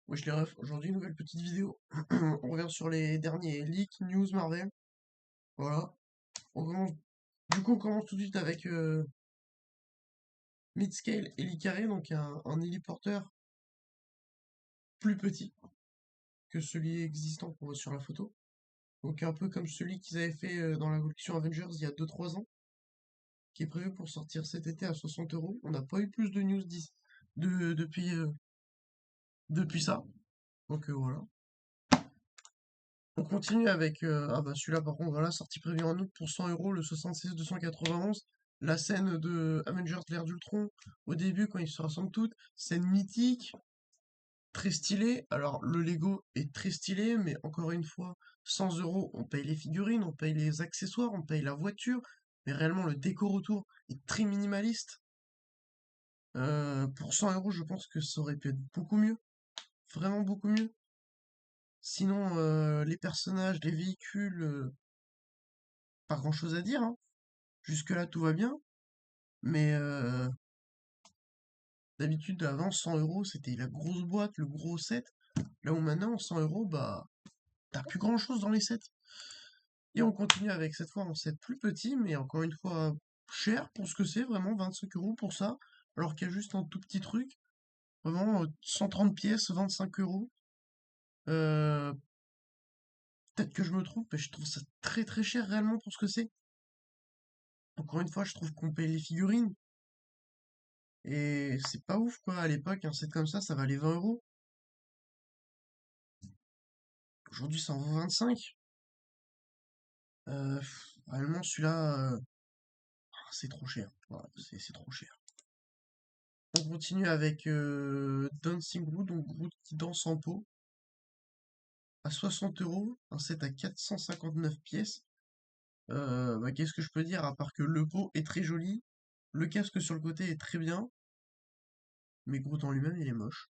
Wesh les refs, aujourd'hui nouvelle petite vidéo. On revient sur les derniers leaks, news Marvel. Voilà. On commence, du coup on commence tout de suite avec Midscale Helicarrier, donc un héliporteur plus petit que celui existant qu'on voit sur la photo. Donc un peu comme celui qu'ils avaient fait dans la collection Avengers il y a 2-3 ans, qui est prévu pour sortir cet été à 60 euros. On n'a pas eu plus de news depuis ça. Donc voilà. On continue avec ah bah celui-là par contre voilà, sortie prévue en août pour 100 euros, le 76-291. La scène de Avengers l'ère d'Ultron, au début quand ils se rassemblent toutes, scène mythique, très stylée. Alors le Lego est très stylé, mais encore une fois, 100 euros, on paye les figurines, on paye les accessoires, on paye la voiture, mais réellement le décor autour est très minimaliste. Pour 100 euros, je pense que ça aurait pu être beaucoup mieux, vraiment beaucoup mieux. Sinon, les personnages, les véhicules, pas grand-chose à dire, hein. Jusque-là, tout va bien. Mais d'habitude, avant, 100 euros, c'était la grosse boîte, le gros set. Là où maintenant, 100 euros, bah, t'as plus grand-chose dans les sets. Et on continue avec cette fois un set plus petit, mais encore une fois cher pour ce que c'est, vraiment 25 euros pour ça. Alors qu'il y a juste un tout petit truc, vraiment 130 pièces, 25 euros. Euh, Peut-être que je me trompe, mais je trouve ça très très cher réellement pour ce que c'est. Encore une fois, je trouve qu'on paye les figurines. Et c'est pas ouf quoi, à l'époque, un set comme ça valait 20 euros. Aujourd'hui, ça en vaut 25. Réellement, celui-là, c'est trop cher. Voilà, c'est trop cher. On continue avec Dancing Groot, donc Groot qui danse en pot, à 60 euros, un set à 459 pièces. Bah, qu'est-ce que je peux dire, à part que le pot est très joli, le casque sur le côté est très bien, mais Groot en lui-même, il est moche.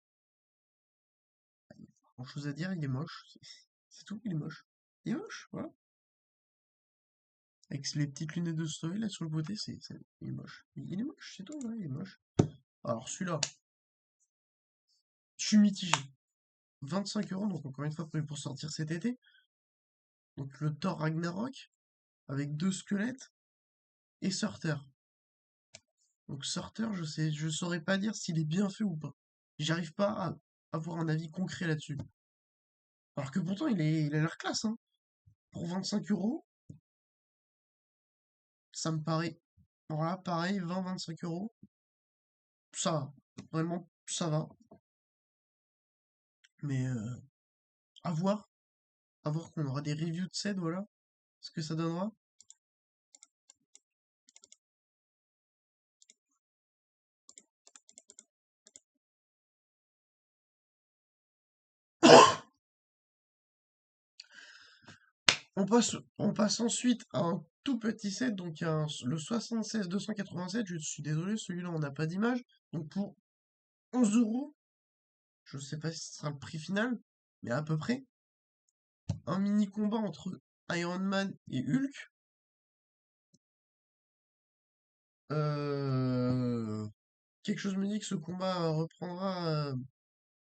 Pas grand-chose à dire, il est moche. C'est tout, il est moche. Il est moche, voilà. Avec les petites lunettes de soleil là sur le côté, il est moche. Il est moche, c'est tout, ouais, il est moche. Alors celui-là, je suis mitigé. 25 euros, donc encore une fois prévu pour sortir cet été. Donc le Thor Ragnarok, avec deux squelettes, et Surter. Donc Surter, je saurais pas dire s'il est bien fait ou pas. J'arrive pas à avoir un avis concret là-dessus. Alors que pourtant, il a l'air classe, hein. Pour 25 euros, ça me paraît. Voilà, pareil, 20-25 euros, ça va. Vraiment, ça va. Mais à voir. À voir qu'on aura des reviews de cette, voilà. Ce que ça donnera. On passe ensuite à un tout petit set, donc le 76-287. Je suis désolé, celui-là, on n'a pas d'image. Donc pour 11 euros, je sais pas si ce sera le prix final, mais à peu près, un mini combat entre Iron Man et Hulk. Euh, Quelque chose me dit que ce combat reprendra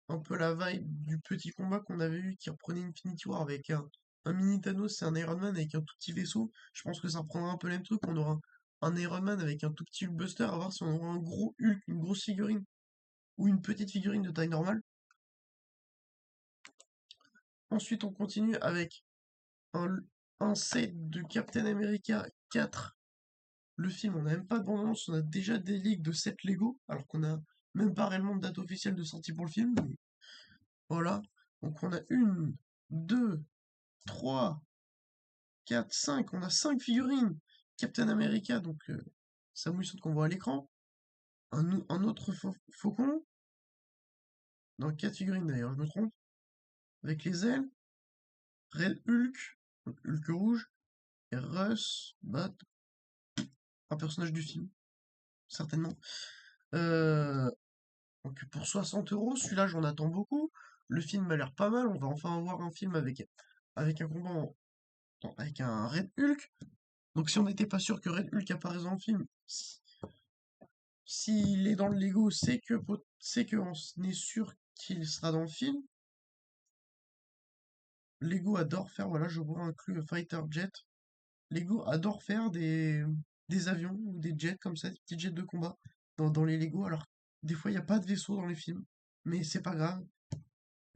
un peu la vibe du petit combat qu'on avait eu qui reprenait Infinity War avec un mini Thanos et un Iron Man avec un tout petit vaisseau. Je pense que ça reprendra un peu le même truc. On aura un Iron Man avec un tout petit Hulkbuster, à voir si on aura un gros Hulk, une grosse figurine ou une petite figurine de taille normale. Ensuite, on continue avec un, un set de Captain America 4. Le film, on n'a même pas de bande-annonce, on a déjà des leaks de 7 Lego, alors qu'on a même pas réellement de date officielle de sortie pour le film. Mais voilà. Donc on a une, deux, trois, 4, 5. On a 5 figurines. Captain America, donc Sam Wilson qu'on voit à l'écran. Un autre faucon. Dans 4 figurines d'ailleurs, je me trompe. Avec les ailes. Red Hulk. Donc Hulk rouge. Et Russ, Bat, un personnage du film, certainement. Euh, donc pour 60 euros, celui-là j'en attends beaucoup. Le film a l'air pas mal. On va enfin avoir un film avec un combat avec un Red Hulk. Donc si on n'était pas sûr que Red Hulk apparaisse dans le film, s'il est dans le Lego, c'est que on est sûr qu'il sera dans le film. Lego adore faire, voilà, je vous inclus Fighter Jet. Lego adore faire des avions ou des jets comme ça, des petits jets de combat dans les Lego. Alors, des fois, il n'y a pas de vaisseau dans les films, mais c'est pas grave.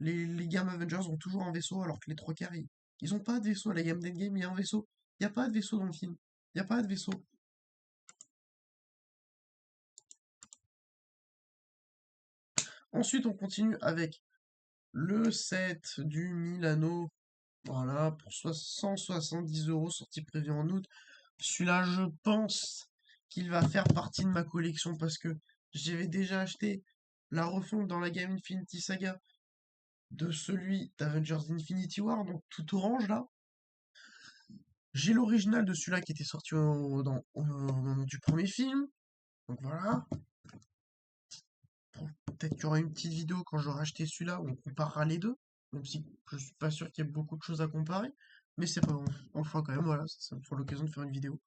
Les Game Avengers ont toujours un vaisseau, alors que les trois quarts, ils ont pas de vaisseau. À la Game d'Endgame, il y a un vaisseau. Il n'y a pas de vaisseau dans le film. Il n'y a pas de vaisseau. Ensuite, on continue avec le set du Milano. Voilà, pour 170 €, sortie prévue en août. Celui-là, je pense qu'il va faire partie de ma collection parce que j'avais déjà acheté la refonte dans la Game Infinity Saga de celui d'Avengers Infinity War, donc tout orange là. J'ai l'original de celui-là qui était sorti au moment du premier film. Donc voilà. Peut-être qu'il y aura une petite vidéo quand j'aurai acheté celui-là où on comparera les deux. Même si je suis pas sûr qu'il y ait beaucoup de choses à comparer. Mais c'est pas, on le fera quand même, voilà. Ça me fera l'occasion de faire une vidéo.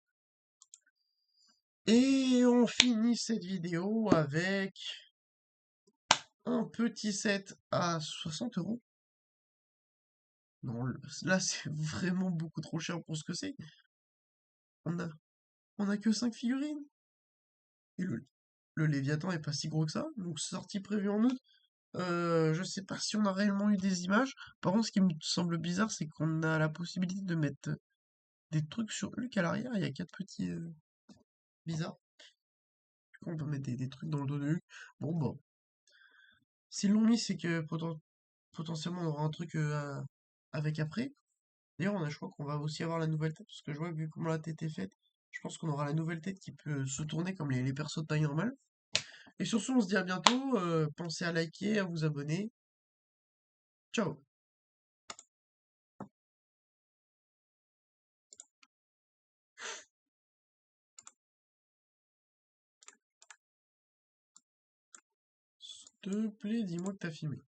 Et on finit cette vidéo avec un petit set à 60 €. Non, là c'est vraiment beaucoup trop cher pour ce que c'est. On a, on a que 5 figurines. Et le Léviathan est pas si gros que ça. Donc sortie prévue en août. Je sais pas si on a réellement eu des images. Par contre, ce qui me semble bizarre, c'est qu'on a la possibilité de mettre des trucs sur Hulk à l'arrière. Il y a quatre petits bizarres. Du coup, on peut mettre des trucs dans le dos de Hulk. Bon, bah. S'ils l'ont mis, c'est que potentiellement on aura un truc avec après. D'ailleurs, je crois qu'on va aussi avoir la nouvelle tête, parce que je vois que vu comment la tête est faite, je pense qu'on aura la nouvelle tête qui peut se tourner comme les persos de taille normale. Et sur ce, on se dit à bientôt. Pensez à liker, à vous abonner. Ciao! S'il te plaît, dis-moi que t'as filmé.